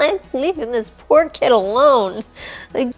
I'm leaving this poor kid alone. Like,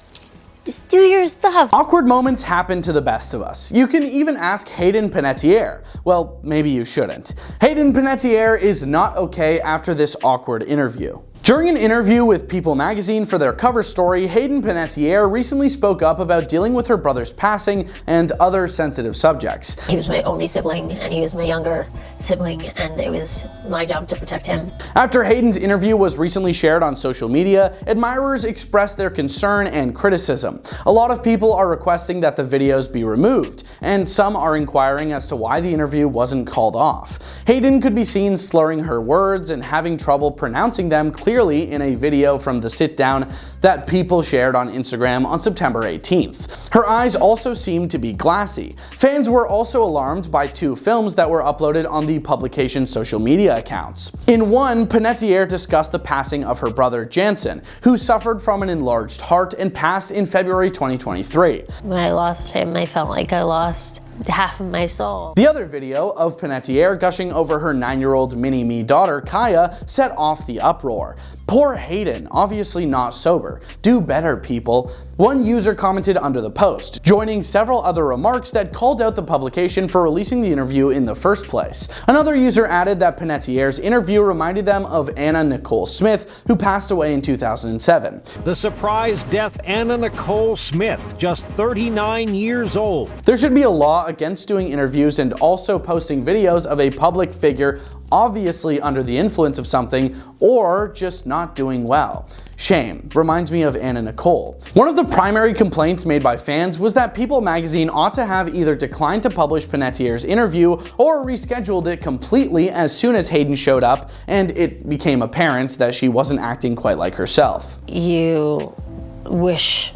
just do your stuff. Awkward moments happen to the best of us. You can even ask Hayden Panettiere. Well, maybe you shouldn't. Hayden Panettiere is not okay after this awkward interview. During an interview with People magazine for their cover story, Hayden Panettiere recently spoke up about dealing with her brother's passing and other sensitive subjects. He was my only sibling, and he was my younger sibling, and it was my job to protect him. After Hayden's interview was recently shared on social media, admirers expressed their concern and criticism. A lot of people are requesting that the videos be removed, and some are inquiring as to why the interview wasn't called off. Hayden could be seen slurring her words and having trouble pronouncing them clearly in a video from the sit-down that People shared on Instagram on September 18th. Her eyes also seemed to be glassy. Fans were also alarmed by two films that were uploaded on the publication's social media accounts. In one, Panettiere discussed the passing of her brother Jansen, who suffered from an enlarged heart and passed in February 2023. When I lost him, I felt like I lost half of my soul. The other video of Panettiere gushing over her 9-year-old mini-me daughter Kaya set off the uproar. Poor Hayden, obviously not sober. Do better, people. One user commented under the post, joining several other remarks that called out the publication for releasing the interview in the first place. Another user added that Panettiere's interview reminded them of Anna Nicole Smith, who passed away in 2007. The surprise death, Anna Nicole Smith, just 39 years old. There should be a law against doing interviews and also posting videos of a public figure obviously under the influence of something or just not doing well. Shame. Reminds me of Anna Nicole. One of the primary complaints made by fans was that People magazine ought to have either declined to publish Panettiere's interview or rescheduled it completely as soon as Hayden showed up and it became apparent that she wasn't acting quite like herself. You wish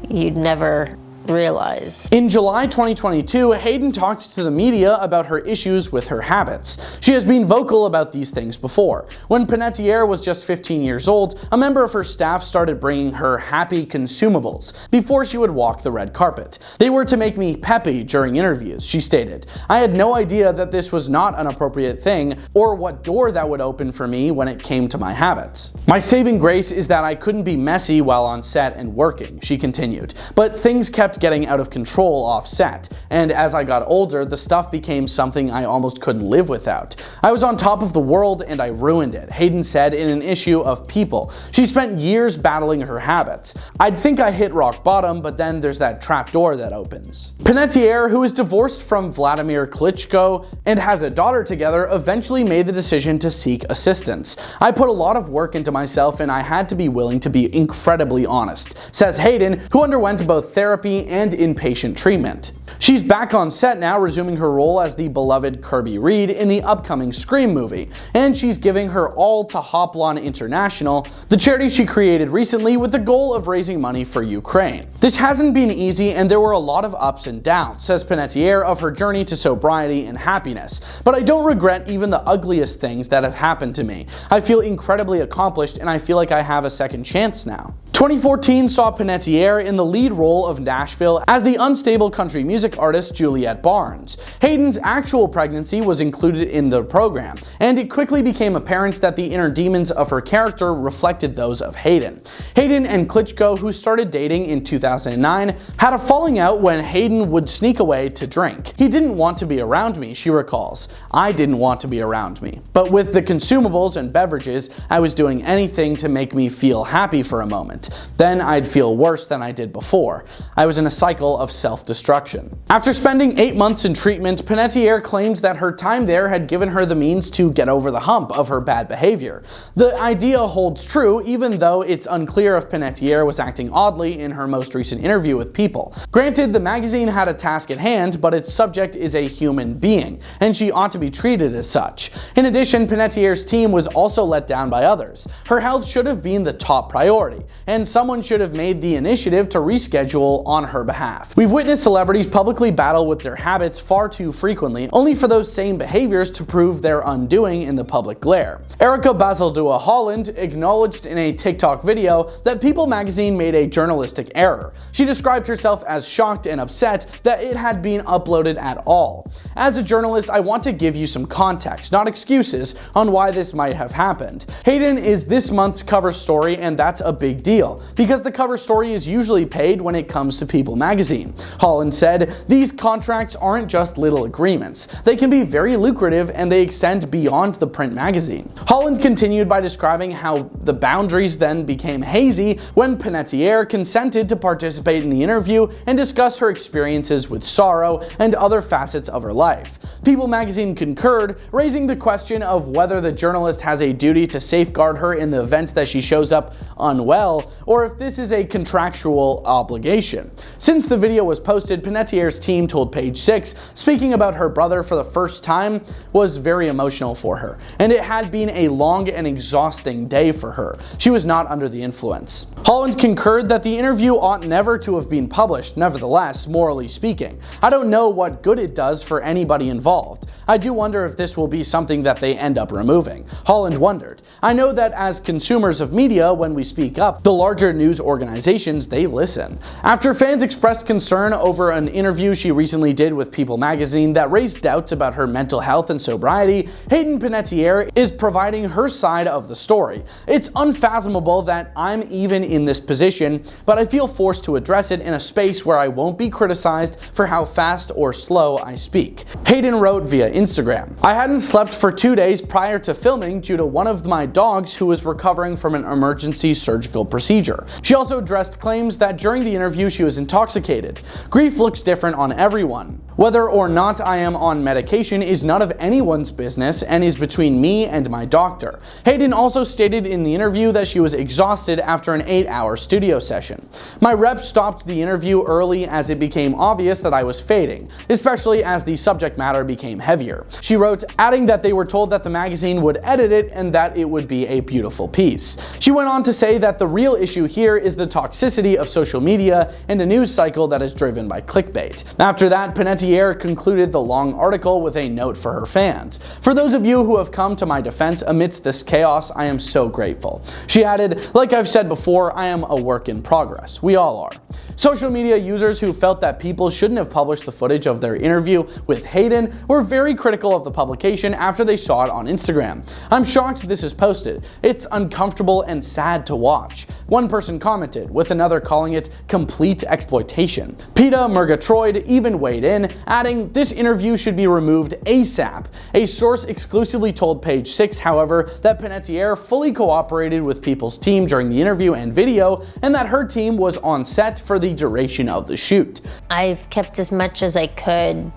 you'd never realize. In July 2022, Hayden talked to the media about her issues with her habits. She has been vocal about these things before. When Panettiere was just 15 years old, a member of her staff started bringing her happy consumables before she would walk the red carpet. They were to make me peppy during interviews, she stated. I had no idea that this was not an appropriate thing or what door that would open for me when it came to my habits. My saving grace is that I couldn't be messy while on set and working, she continued. But things kept getting out of control off set, and as I got older, the stuff became something I almost couldn't live without. I was on top of the world and I ruined it, Hayden said in an issue of People. She spent years battling her habits. I'd think I hit rock bottom, but then there's that trap door that opens. Panettiere, who is divorced from Vladimir Klitschko and has a daughter together, eventually made the decision to seek assistance. I put a lot of work into myself and I had to be willing to be incredibly honest, says Hayden, who underwent both therapy and inpatient treatment. She's back on set now, resuming her role as the beloved Kirby Reed in the upcoming Scream movie, and she's giving her all to Hoplon International, the charity she created recently with the goal of raising money for Ukraine. This hasn't been easy and there were a lot of ups and downs, says Panettiere of her journey to sobriety and happiness, but I don't regret even the ugliest things that have happened to me. I feel incredibly accomplished and I feel like I have a second chance now. 2014 saw Panettiere in the lead role of Nashville as the unstable country music artist Juliette Barnes. Hayden's actual pregnancy was included in the program, and it quickly became apparent that the inner demons of her character reflected those of Hayden. Hayden and Klitschko, who started dating in 2009, had a falling out when Hayden would sneak away to drink. He didn't want to be around me, she recalls. I didn't want to be around me. But with the consumables and beverages, I was doing anything to make me feel happy for a moment. Then I'd feel worse than I did before. I was in a cycle of self-destruction. After spending 8 months in treatment, Panettiere claims that her time there had given her the means to get over the hump of her bad behavior. The idea holds true, even though it's unclear if Panettiere was acting oddly in her most recent interview with People. Granted, the magazine had a task at hand, but its subject is a human being, and she ought to be treated as such. In addition, Panettiere's team was also let down by others. Her health should have been the top priority, and and someone should have made the initiative to reschedule on her behalf. We've witnessed celebrities publicly battle with their habits far too frequently, only for those same behaviors to prove their undoing in the public glare. Erica Basildua Holland acknowledged in a TikTok video that People magazine made a journalistic error. She described herself as shocked and upset that it had been uploaded at all. As a journalist, I want to give you some context, not excuses, on why this might have happened. Hayden is this month's cover story, and that's a big deal, because the cover story is usually paid when it comes to People magazine. Holland said, "These contracts aren't just little agreements. They can be very lucrative, and they extend beyond the print magazine." Holland continued by describing how the boundaries then became hazy when Panettiere consented to participate in the interview and discuss her experiences with sorrow and other facets of her life. People magazine concurred, raising the question of whether the journalist has a duty to safeguard her in the event that she shows up unwell, or if this is a contractual obligation. Since the video was posted, Panettiere's team told Page 6, speaking about her brother for the first time was very emotional for her, and it had been a long and exhausting day for her. She was not under the influence. Holland concurred that the interview ought never to have been published, nevertheless, morally speaking. "I don't know what good it does for anybody involved. I do wonder if this will be something that they end up removing." Holland wondered. "I know that as consumers of media, when we speak up, the larger news organizations, they listen." After fans expressed concern over an interview she recently did with People magazine that raised doubts about her mental health and sobriety, Hayden Panettiere is providing her side of the story. "It's unfathomable that I'm even in this position, but I feel forced to address it in a space where I won't be criticized for how fast or slow I speak." Hayden wrote via Instagram, "I hadn't slept for 2 days prior to filming due to one of my dogs who was recovering from an emergency surgical procedure." She also addressed claims that during the interview she was intoxicated. "Grief looks different on everyone. Whether or not I am on medication is none of anyone's business and is between me and my doctor." Hayden also stated in the interview that she was exhausted after an 8-hour studio session. "My rep stopped the interview early as it became obvious that I was fading, especially as the subject matter became heavier." She wrote, adding that they were told that the magazine would edit it and that it would be a beautiful piece. She went on to say that the real issue here is the toxicity of social media and a news cycle that is driven by clickbait. After that, Panettiere concluded the long article with a note for her fans. "For those of you who have come to my defense amidst this chaos, I am so grateful." She added, "Like I've said before, I am a work in progress. We all are." Social media users who felt that People shouldn't have published the footage of their interview with Hayden were very critical of the publication after they saw it on Instagram. "I'm shocked this is posted. It's uncomfortable and sad to watch." One person commented, with another calling it complete exploitation. PETA Murgatroyd even weighed in, adding, "This interview should be removed ASAP." A source exclusively told Page 6, however, that Panettiere fully cooperated with People's team during the interview and video, and that her team was on set for the duration of the shoot. I've kept as much as I could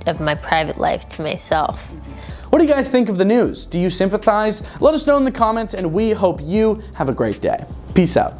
of my private life to myself. What do you guys think of the news? Do you sympathize? Let us know in the comments, and we hope you have a great day. Peace out.